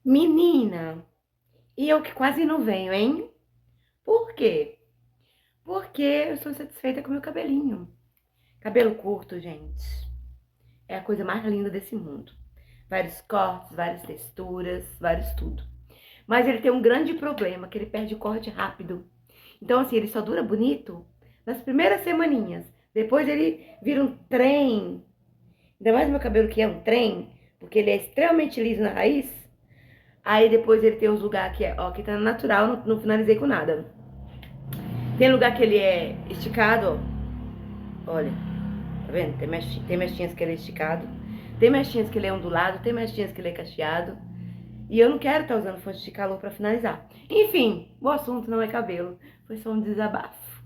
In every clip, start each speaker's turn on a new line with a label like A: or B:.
A: Menina, e eu que quase não venho, hein? Por quê? Porque eu estou satisfeita com o meu cabelinho. Cabelo curto, gente, é a coisa mais linda desse mundo. Vários cortes, várias texturas, vários tudo. Mas ele tem um grande problema, que ele perde o corte rápido. Então, assim, ele só dura bonito nas primeiras semaninhas. Depois ele vira um trem. Ainda mais meu cabelo que é um trem, porque ele é extremamente liso na raiz. Aí depois ele tem os lugares que é, ó, que tá natural, não finalizei com nada. Tem lugar que ele é esticado, ó. Olha, tá vendo? Tem mechinhas que ele é esticado. Tem mechinhas que ele é ondulado, tem mechinhas que ele é cacheado. E eu não quero estar usando fonte de calor pra finalizar. Enfim, o assunto não é cabelo. Foi só um desabafo.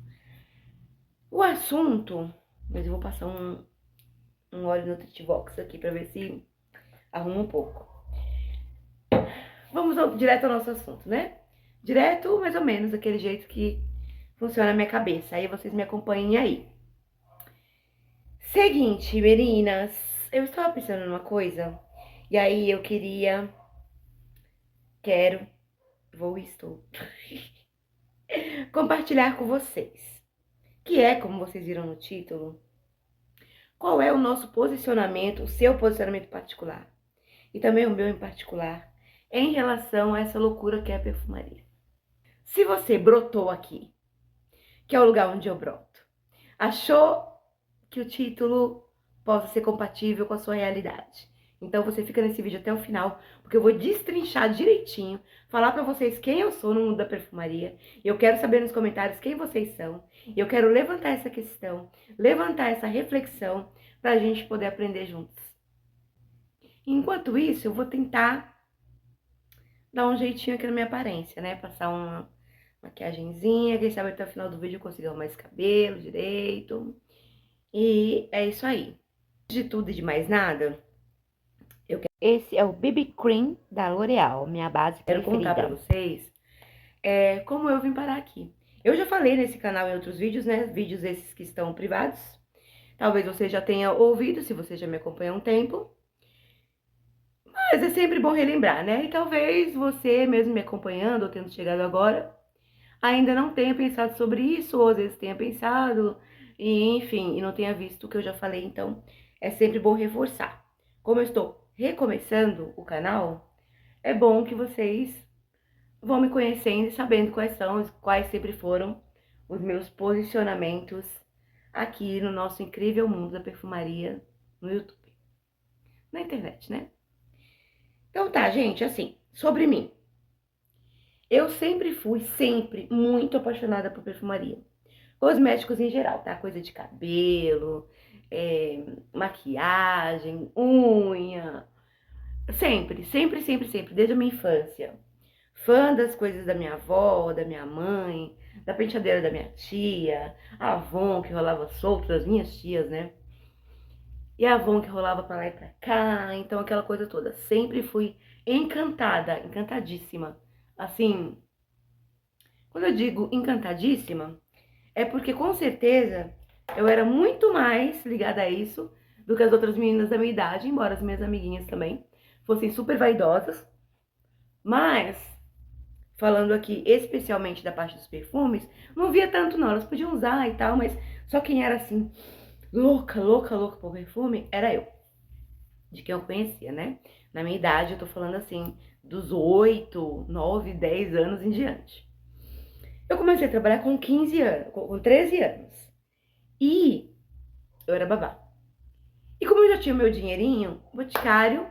A: O assunto... Mas eu vou passar um óleo Nutritivox aqui pra ver se arruma um pouco. Vamos direto ao nosso assunto, né? Direto, mais ou menos, daquele jeito que funciona a minha cabeça. Aí vocês me acompanhem aí. Seguinte, meninas, eu estava pensando numa coisa, e aí eu quero, vou e estou, compartilhar com vocês. Que é, como vocês viram no título, qual é o nosso posicionamento, o seu posicionamento particular, e também o meu em particular, em relação a essa loucura que é a perfumaria. Se você brotou aqui, que é o lugar onde eu broto, achou que o título possa ser compatível com a sua realidade. Então você fica nesse vídeo até o final, porque eu vou destrinchar direitinho, falar pra vocês quem eu sou no mundo da perfumaria. Eu quero saber nos comentários quem vocês são. Eu quero levantar essa questão, levantar essa reflexão pra gente poder aprender juntos. Enquanto isso, eu vou tentar dar um jeitinho aqui na minha aparência, né? Passar uma maquiagenzinha, quem sabe até o final do vídeo eu consiga arrumar esse cabelo direito. E é isso aí. De tudo e de mais nada, esse é o BB Cream da L'Oreal, minha base preferida. Quero contar pra vocês como eu vim parar aqui. Eu já falei nesse canal em outros vídeos, né? Vídeos esses que estão privados. Talvez você já tenha ouvido, se você já me acompanha há um tempo. Mas é sempre bom relembrar, né? E talvez você, mesmo me acompanhando ou tendo chegado agora, ainda não tenha pensado sobre isso, ou às vezes tenha pensado, e enfim, e não tenha visto o que eu já falei, então é sempre bom reforçar. Como eu estou recomeçando o canal, é bom que vocês vão me conhecendo e sabendo quais sempre foram os meus posicionamentos aqui no nosso incrível mundo da perfumaria no YouTube. Na internet, né? Então tá, gente, assim, sobre mim. Eu sempre fui, sempre, muito apaixonada por perfumaria. Cosméticos em geral, tá? Coisa de cabelo, maquiagem, unha. Sempre, sempre, sempre, sempre, desde a minha infância. Fã das coisas da minha avó, da minha mãe, da penteadeira da minha tia, a Avon que rolava solto, das minhas tias, né? E a Avon que rolava pra lá e pra cá, então aquela coisa toda. Sempre fui encantada, encantadíssima. Assim, quando eu digo encantadíssima, é porque com certeza eu era muito mais ligada a isso do que as outras meninas da minha idade, embora as minhas amiguinhas também fossem super vaidosas. Mas, falando aqui especialmente da parte dos perfumes, não via tanto não, elas podiam usar e tal, mas só quem era assim, louca, louca, louca por perfume, era eu. De quem eu conhecia, né? Na minha idade, eu tô falando assim, dos 8, 9, 10 anos em diante. Eu comecei a trabalhar com 15 anos, com 13 anos. E eu era babá. E como eu já tinha meu dinheirinho, o Boticário,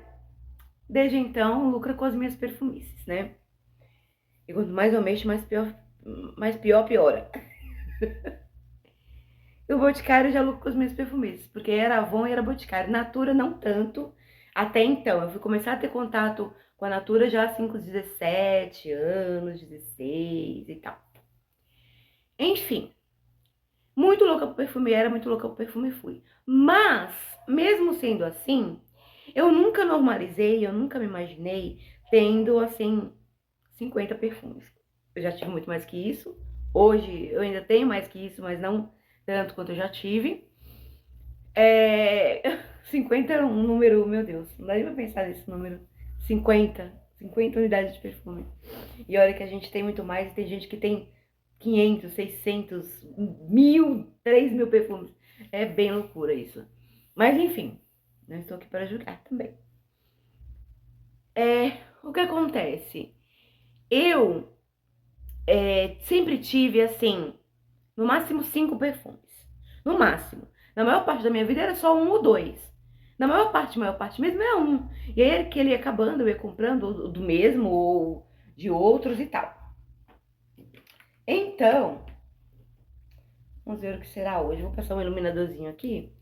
A: desde então, lucra com as minhas perfumices, né? E quanto mais eu mexo, mais pior piora. E o Boticário já lucra com as minhas perfumices, porque era Avon e era Boticário. Natura não tanto, até então. Eu fui começar a ter contato com a Natura já assim com 17 anos, 16 e tal. Enfim, muito louca por perfume era, muito louca por perfume fui. Mas, mesmo sendo assim, eu nunca normalizei, eu nunca me imaginei tendo, assim, 50 perfumes. Eu já tive muito mais que isso. Hoje eu ainda tenho mais que isso, mas não tanto quanto eu já tive. 50 é um número, meu Deus, não dá nem pra pensar nesse número. 50. 50 unidades de perfume. E olha que a gente tem muito mais, e tem gente que tem 500, 600, 1000, 3000 perfumes. É bem loucura isso. Mas enfim, não estou aqui para julgar também. O que acontece? Eu sempre tive, assim, no máximo 5 perfumes. No máximo. Na maior parte da minha vida era só 1 ou 2. Na maior parte mesmo é 1. E aí que ele ia acabando, eu ia comprando do mesmo ou de outros e tal. Então, vamos ver o que será hoje. Vou passar um iluminadorzinho aqui.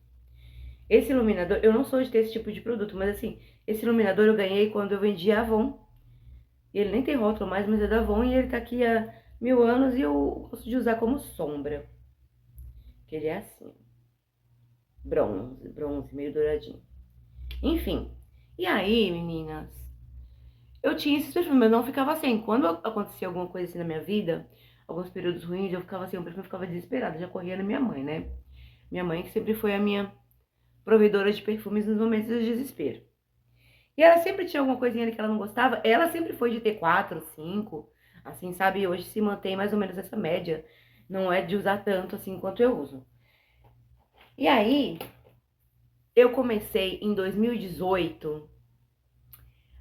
A: Esse iluminador, eu não sou de ter esse tipo de produto, mas assim, esse iluminador eu ganhei quando eu vendi Avon. Ele nem tem rótulo mais, mas é da Avon e ele tá aqui há 1000 anos e eu gosto de usar como sombra. Que ele é assim, bronze, meio douradinho. Enfim, e aí, meninas, eu tinha esses perfumes, mas não ficava assim. Quando acontecia alguma coisa assim na minha vida, alguns períodos ruins, eu ficava assim, o perfume ficava desesperada, já corria na minha mãe, né? Minha mãe que sempre foi a minha provedora de perfumes nos momentos de desespero. E ela sempre tinha alguma coisinha ali que ela não gostava. Ela sempre foi de ter 4, 5, assim, sabe? Hoje se mantém mais ou menos essa média. Não é de usar tanto assim quanto eu uso. E aí, eu comecei em 2018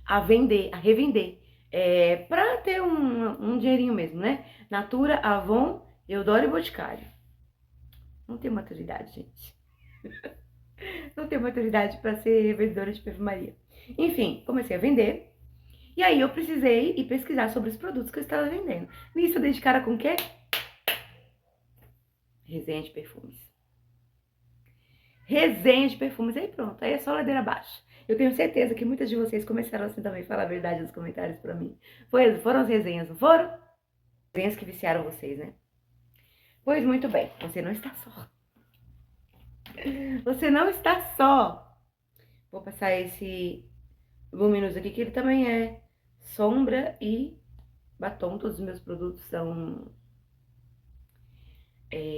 A: a vender, a revender. Pra ter um dinheirinho mesmo, né? Natura, Avon, Eudoro e Boticário. Não tenho maturidade, gente. Não tenho maturidade pra ser vendedora de perfumaria. Enfim, comecei a vender. E aí eu precisei ir pesquisar sobre os produtos que eu estava vendendo. Nisso eu dei de cara com o quê? Resenha de perfumes. Resenha de perfumes, aí pronto, aí é só ladeira abaixo. Eu tenho certeza que muitas de vocês começaram assim também, falar a verdade nos comentários pra mim. Foram as resenhas, não foram? Resenhas que viciaram vocês, né? Pois muito bem, você não está só. Você não está só. Vou passar esse Luminous aqui, que ele também é sombra e batom. Todos os meus produtos são...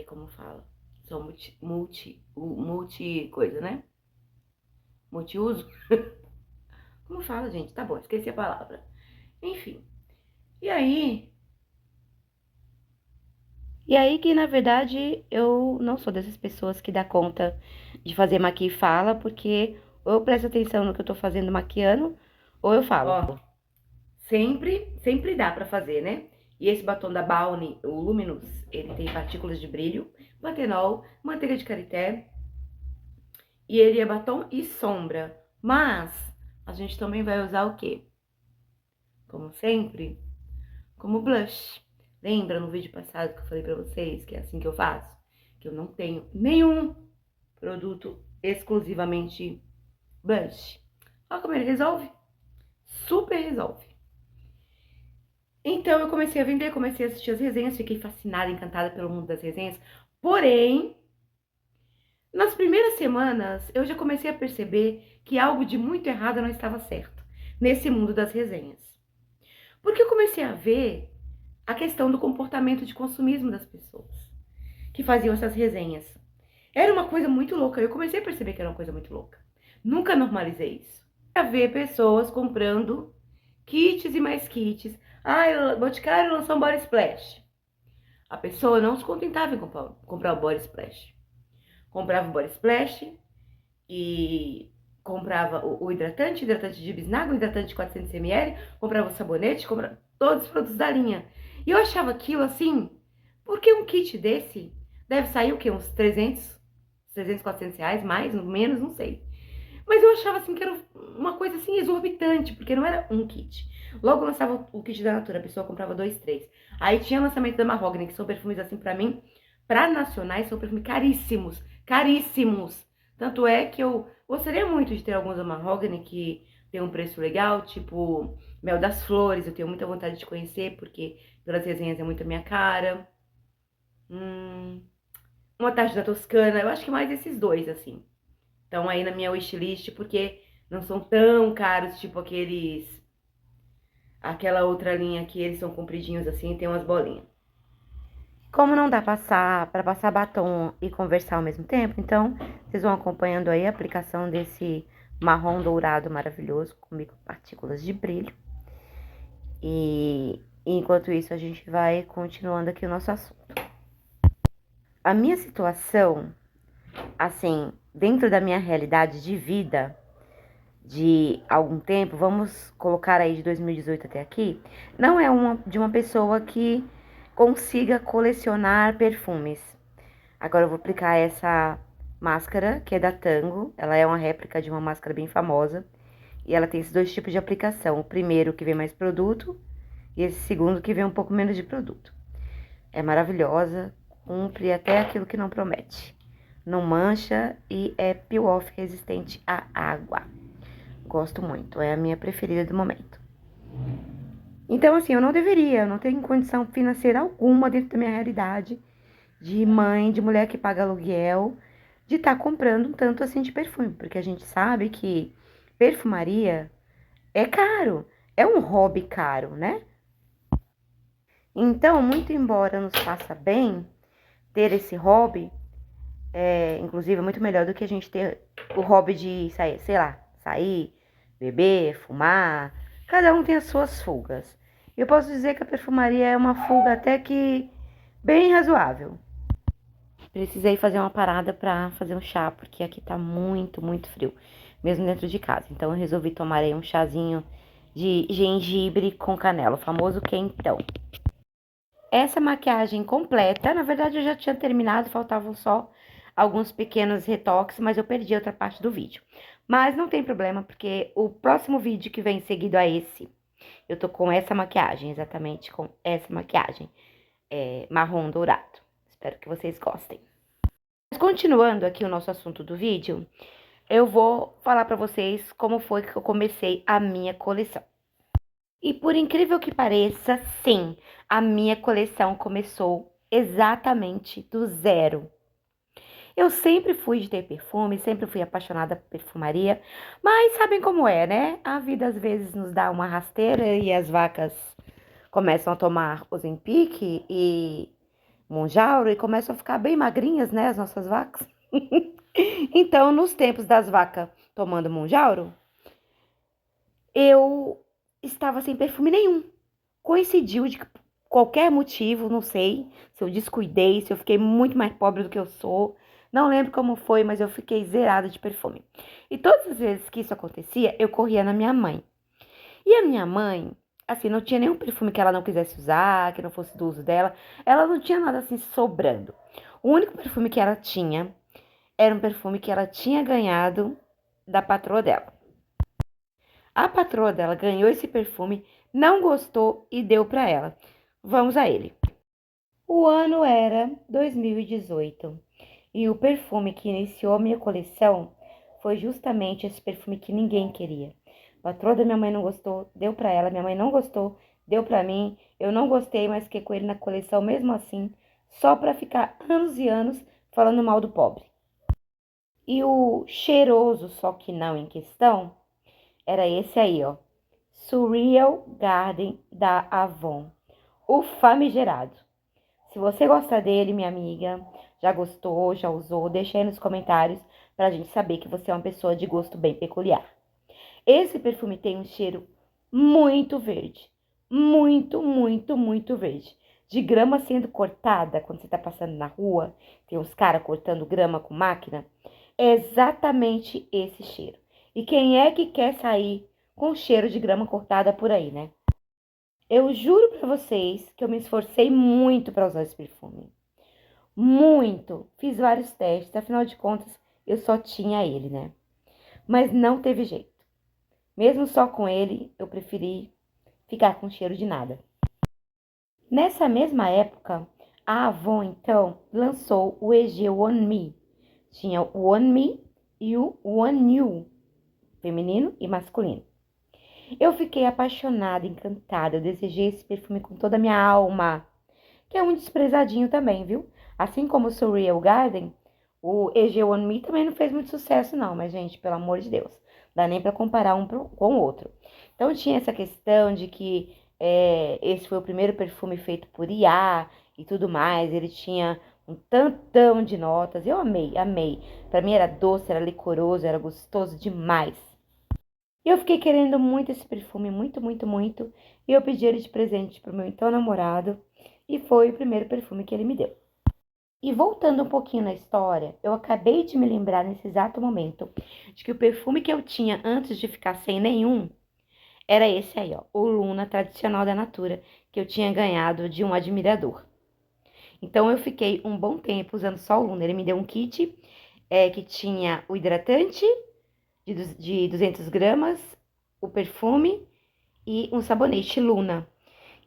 A: como fala? São multi coisa, né? Multiuso. Como fala, gente? Tá bom, esqueci a palavra. Enfim. E aí... que, na verdade, eu não sou dessas pessoas que dá conta de fazer maqui e fala, porque ou eu presto atenção no que eu tô fazendo maquiando, ou eu falo. Ó, sempre dá pra fazer, né? E esse batom da Balmy, o Luminous, ele tem partículas de brilho, pantenol, manteiga de karité, e ele é batom e sombra. Mas a gente também vai usar o quê? Como sempre, como blush. Lembra no vídeo passado que eu falei pra vocês que é assim que eu faço? Que eu não tenho nenhum produto exclusivamente blush. Olha como ele resolve. Super resolve. Então eu comecei a vender, comecei a assistir as resenhas, fiquei fascinada, encantada pelo mundo das resenhas. Porém, nas primeiras semanas eu já comecei a perceber que algo de muito errado não estava certo nesse mundo das resenhas. Porque eu comecei a ver a questão do comportamento de consumismo das pessoas que faziam essas resenhas. Era uma coisa muito louca, eu comecei a perceber que era uma coisa muito louca. Nunca normalizei isso. A ver pessoas comprando kits e mais kits. Ah, o Boticário lançou um Body Splash. A pessoa não se contentava em comprar o Body Splash. Comprava o Body Splash e comprava o hidratante de bisnaga, o hidratante de 400 ml, comprava o sabonete, comprava todos os produtos da linha. E eu achava aquilo assim, porque um kit desse deve sair o quê? Uns 300, 400 reais, mais, menos, não sei. Mas eu achava assim que era uma coisa assim exorbitante, porque não era um kit. Logo lançava o kit da Natura, a pessoa comprava 2, 3. Aí tinha o lançamento da Mahogany, que são perfumes assim pra mim, pra nacionais, são perfumes caríssimos, caríssimos. Tanto é que eu gostaria muito de ter alguns da Mahogany que tem um preço legal, tipo Mel das Flores, eu tenho muita vontade de conhecer, porque pelas resenhas é muito a minha cara. Uma Tarde da Toscana, eu acho que mais esses dois, assim. Estão aí na minha wishlist, porque não são tão caros, tipo aquela outra linha que eles são compridinhos assim, tem umas bolinhas. Como não dá para passar batom e conversar ao mesmo tempo, então vocês vão acompanhando aí a aplicação desse marrom dourado maravilhoso, com micropartículas de brilho. E enquanto isso, a gente vai continuando aqui o nosso assunto. A minha situação, assim, dentro da minha realidade de vida, de algum tempo, vamos colocar aí de 2018 até aqui, não é de uma pessoa que consiga colecionar perfumes. Agora eu vou aplicar essa máscara, que é da Tango. Ela é uma réplica de uma máscara bem famosa. E ela tem esses dois tipos de aplicação. O primeiro que vem mais produto e esse segundo que vem um pouco menos de produto. É maravilhosa, cumpre até aquilo que não promete. Não mancha e é peel-off resistente à água. Gosto muito, é a minha preferida do momento. Então, assim, eu não tenho condição financeira alguma dentro da minha realidade de mãe, de mulher que paga aluguel, de estar comprando um tanto assim de perfume, porque a gente sabe que perfumaria é caro, é um hobby caro, né? Então, muito embora nos faça bem ter esse hobby, inclusive é muito melhor do que a gente ter o hobby de sair, sei lá, sair, beber, fumar. Cada um tem as suas fugas. Eu posso dizer que a perfumaria é uma fuga até que bem razoável. Precisei fazer uma parada pra fazer um chá, porque aqui tá muito, muito frio, mesmo dentro de casa. Então eu resolvi tomar aí um chazinho de gengibre com canela, o famoso quentão. Essa maquiagem completa, na verdade eu já tinha terminado, faltavam só alguns pequenos retoques, mas eu perdi outra parte do vídeo. Mas não tem problema, porque o próximo vídeo que vem seguido a esse, eu tô com essa maquiagem, exatamente com essa maquiagem, marrom dourado. Espero que vocês gostem. Mas continuando aqui o nosso assunto do vídeo, eu vou falar pra vocês como foi que eu comecei a minha coleção. E por incrível que pareça, sim, a minha coleção começou exatamente do zero. Eu sempre fui de ter perfume, sempre fui apaixonada por perfumaria, mas sabem como é, né? A vida às vezes nos dá uma rasteira e as vacas começam a tomar Ozempic e Monjauro e começam a ficar bem magrinhas, né, as nossas vacas. Então, nos tempos das vacas tomando Monjauro, eu estava sem perfume nenhum. Coincidiu de qualquer motivo, não sei se eu descuidei, se eu fiquei muito mais pobre do que eu sou. Não lembro como foi, mas eu fiquei zerada de perfume. E todas as vezes que isso acontecia, eu corria na minha mãe. E a minha mãe, assim, não tinha nenhum perfume que ela não quisesse usar, que não fosse do uso dela. Ela não tinha nada assim sobrando. O único perfume que ela tinha era um perfume que ela tinha ganhado da patroa dela. A patroa dela ganhou esse perfume, não gostou e deu para ela. Vamos a ele. O ano era 2018 e o perfume que iniciou a minha coleção foi justamente esse perfume que ninguém queria. A patroa da minha mãe não gostou, deu para ela. Minha mãe não gostou, deu para mim. Eu não gostei, mas fiquei com ele na coleção mesmo assim, só para ficar anos e anos falando mal do pobre. E o cheiroso, só que não em questão, era esse aí, ó. Surreal Garden da Avon. O famigerado. Se você gosta dele, minha amiga, já gostou, já usou, deixa aí nos comentários pra gente saber que você é uma pessoa de gosto bem peculiar. Esse perfume tem um cheiro muito verde. Muito, muito, muito verde. De grama sendo cortada, quando você tá passando na rua, tem uns caras cortando grama com máquina. É exatamente esse cheiro. E quem é que quer sair com cheiro de grama cortada por aí, né? Eu juro pra vocês que eu me esforcei muito pra usar esse perfume. Muito. Fiz vários testes, afinal de contas, eu só tinha ele, né? Mas não teve jeito. Mesmo só com ele, eu preferi ficar com cheiro de nada. Nessa mesma época, a Avon, então, lançou o EG One Me. Tinha o One Me e o One You, feminino e masculino. Eu fiquei apaixonada, encantada, eu desejei esse perfume com toda a minha alma, que é um desprezadinho também, viu? Assim como o Surreal Garden, o EG One Me também não fez muito sucesso não, mas gente, pelo amor de Deus, dá nem pra comparar um com o outro. Então tinha essa questão de que esse foi o primeiro perfume feito por IA e tudo mais, ele tinha um tantão de notas, eu amei, amei. Pra mim era doce, era licoroso, era gostoso demais. E eu fiquei querendo muito esse perfume, muito, muito, muito. E eu pedi ele de presente pro meu então namorado. E foi o primeiro perfume que ele me deu. E voltando um pouquinho na história, eu acabei de me lembrar nesse exato momento de que o perfume que eu tinha antes de ficar sem nenhum era esse aí, ó, o Luna tradicional da Natura, que eu tinha ganhado de um admirador. Então eu fiquei um bom tempo usando só o Luna. Ele me deu um kit que tinha o hidratante de 200 gramas, o perfume e um sabonete Luna.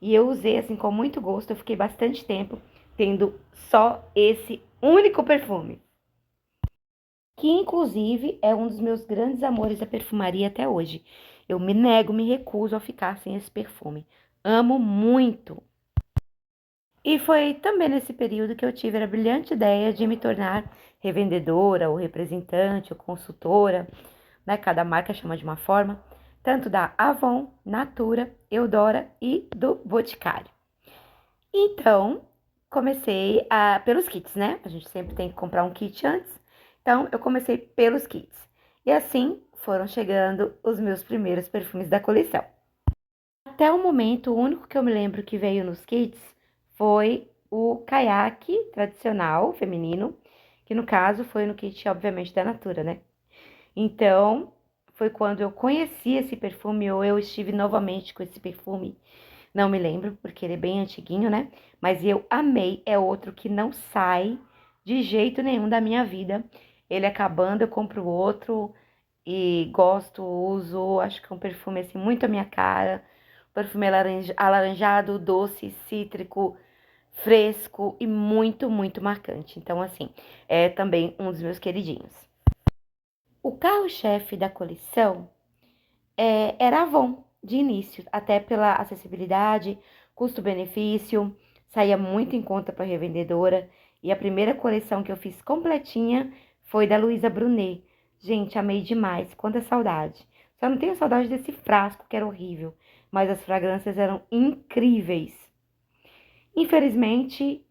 A: E eu usei assim com muito gosto. Eu fiquei bastante tempo tendo só esse único perfume, que inclusive é um dos meus grandes amores da perfumaria até hoje. Eu me nego, me recuso a ficar sem esse perfume. Amo muito. E foi também nesse período que eu tive a brilhante ideia de me tornar revendedora, ou representante, ou consultora, né? Cada marca chama de uma forma, tanto da Avon, Natura, Eudora e do Boticário. Então, pelos kits, né? A gente sempre tem que comprar um kit antes. Então, eu comecei pelos kits. E assim foram chegando os meus primeiros perfumes da coleção. Até o momento, o único que eu me lembro que veio nos kits foi o caiaque tradicional feminino, que no caso foi no kit, obviamente, da Natura, né? Então, foi quando eu conheci esse perfume, ou eu estive novamente com esse perfume. Não me lembro, porque ele é bem antiguinho, né? Mas eu amei. É outro que não sai de jeito nenhum da minha vida. Ele acabando, eu compro outro e gosto, uso. Acho que é um perfume assim muito a minha cara. Perfume alaranjado, doce, cítrico, fresco e muito, muito marcante. Então, assim, é também um dos meus queridinhos. O carro-chefe da coleção era Avon, de início, até pela acessibilidade, custo-benefício, saía muito em conta para revendedora. E a primeira coleção que eu fiz completinha foi da Luísa Brunet. Gente, amei demais, quanta saudade. Só não tenho saudade desse frasco, que era horrível, mas as fragrâncias eram incríveis. Infelizmente,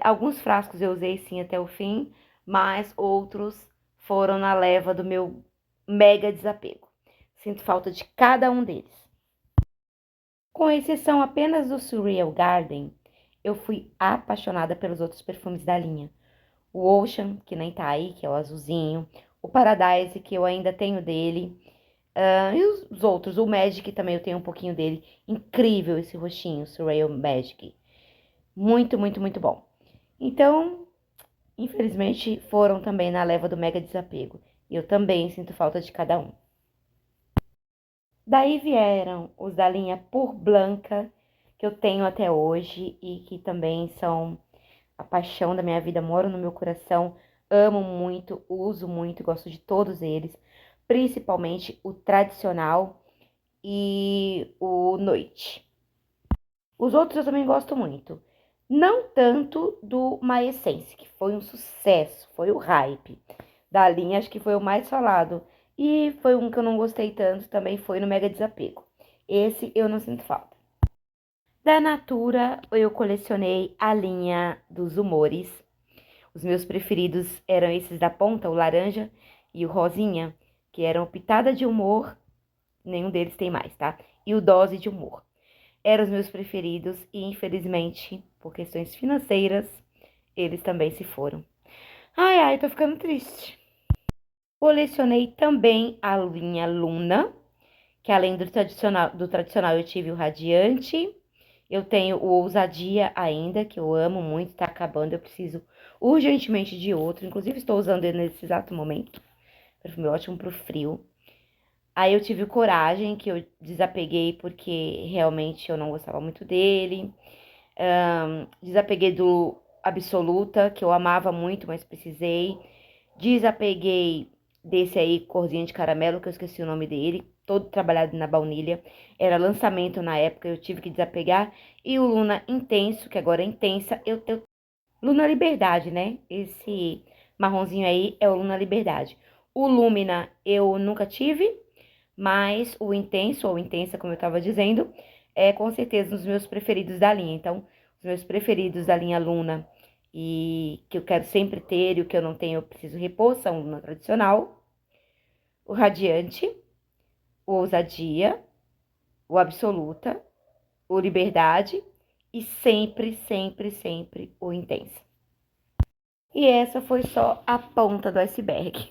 A: alguns frascos eu usei sim até o fim, mas outros foram na leva do meu mega desapego. Sinto falta de cada um deles. Com exceção apenas do Surreal Garden, eu fui apaixonada pelos outros perfumes da linha. O Ocean, que nem tá aí, que é o azulzinho. O Paradise, que eu ainda tenho dele. E os outros, o Magic também eu tenho um pouquinho dele. Incrível esse roxinho, Surreal Magic. Muito, muito, muito bom. Então, infelizmente, foram também na leva do mega desapego. E eu também sinto falta de cada um. Daí vieram os da linha Pur Blanca, que eu tenho até hoje e que também são a paixão da minha vida, moram no meu coração. Amo muito, uso muito, gosto de todos eles, principalmente o tradicional e o noite. Os outros eu também gosto muito. Não tanto do My Essence, que foi um sucesso, foi o hype da linha, acho que foi o mais falado. E foi um que eu não gostei tanto, também foi no Mega Desapego. Esse eu não sinto falta. Da Natura, eu colecionei a linha dos humores. Os meus preferidos eram esses da ponta, o laranja e o rosinha, que eram pitada de humor, nenhum deles tem mais, tá? E o dose de humor. Eram os meus preferidos e, infelizmente, por questões financeiras, eles também se foram. Ai, ai, tô ficando triste. Colecionei também a linha Luna, que além do tradicional eu tive o Radiante. Eu tenho o Ousadia ainda, que eu amo muito, tá acabando, eu preciso urgentemente de outro. Inclusive estou usando ele nesse exato momento. Perfume ótimo pro frio. Aí eu tive o Coragem, que eu desapeguei porque realmente eu não gostava muito dele. Desapeguei do Absoluta, que eu amava muito, mas precisei. Desapeguei desse aí, corzinha de caramelo, que eu esqueci o nome dele, todo trabalhado na baunilha. Era lançamento na época, eu tive que desapegar. E o Luna Intenso, que agora é Intensa, eu tenho. Luna Liberdade, né? Esse marronzinho aí é o Luna Liberdade. O Lumina eu nunca tive, mas o Intenso, ou Intensa, como eu tava dizendo, é com certeza um dos meus preferidos da linha. Então, os meus preferidos da linha Luna e que eu quero sempre ter e o que eu não tenho eu preciso repor são o Luna tradicional, o Radiante, o ousadia, o absoluta, o liberdade e sempre, sempre, sempre o intensa. E essa foi só a ponta do iceberg.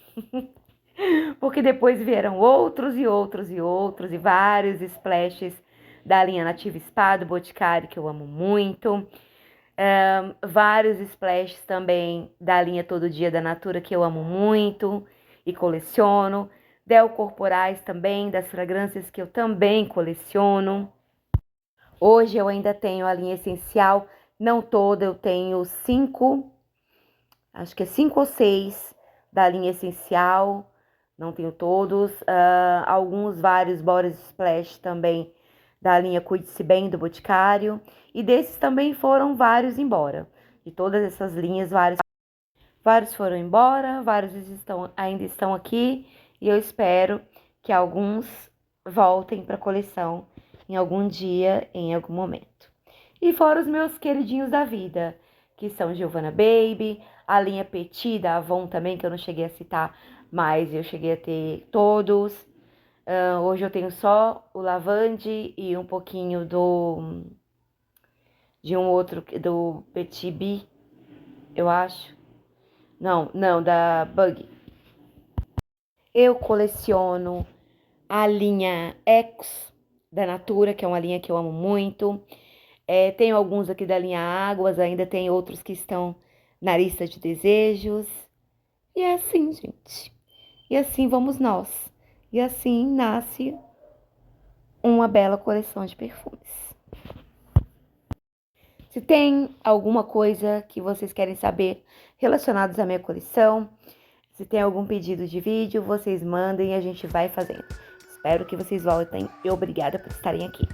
A: Porque depois vieram outros e outros e outros e vários splashes da linha Nativa Spa, do Boticário, que eu amo muito. Vários splashes também da linha Todo Dia da Natura, que eu amo muito e coleciono. Del corporais também, das fragrâncias que eu também coleciono. Hoje eu ainda tenho a linha essencial, não toda, eu tenho 5, acho que é 5 ou 6 da linha essencial, não tenho todos. Alguns, vários body splash também da linha Cuide-se Bem, do Boticário. E desses também foram vários embora. De todas essas linhas, vários foram embora, vários ainda estão aqui. E eu espero que alguns voltem para a coleção em algum dia, em algum momento. E fora os meus queridinhos da vida, que são Giovanna Baby, a linha Petit da Avon também, que eu não cheguei a citar, mas eu cheguei a ter todos. Hoje eu tenho só o Lavande e um pouquinho de um outro, do Petit B, eu acho. Não, da Bug. Eu coleciono a linha X da Natura, que é uma linha que eu amo muito. Tenho alguns aqui da linha Águas, ainda tem outros que estão na lista de desejos. E é assim, gente. E assim vamos nós. E assim nasce uma bela coleção de perfumes. Se tem alguma coisa que vocês querem saber relacionados à minha coleção, se tem algum pedido de vídeo, vocês mandem e a gente vai fazendo. Espero que vocês voltem e obrigada por estarem aqui.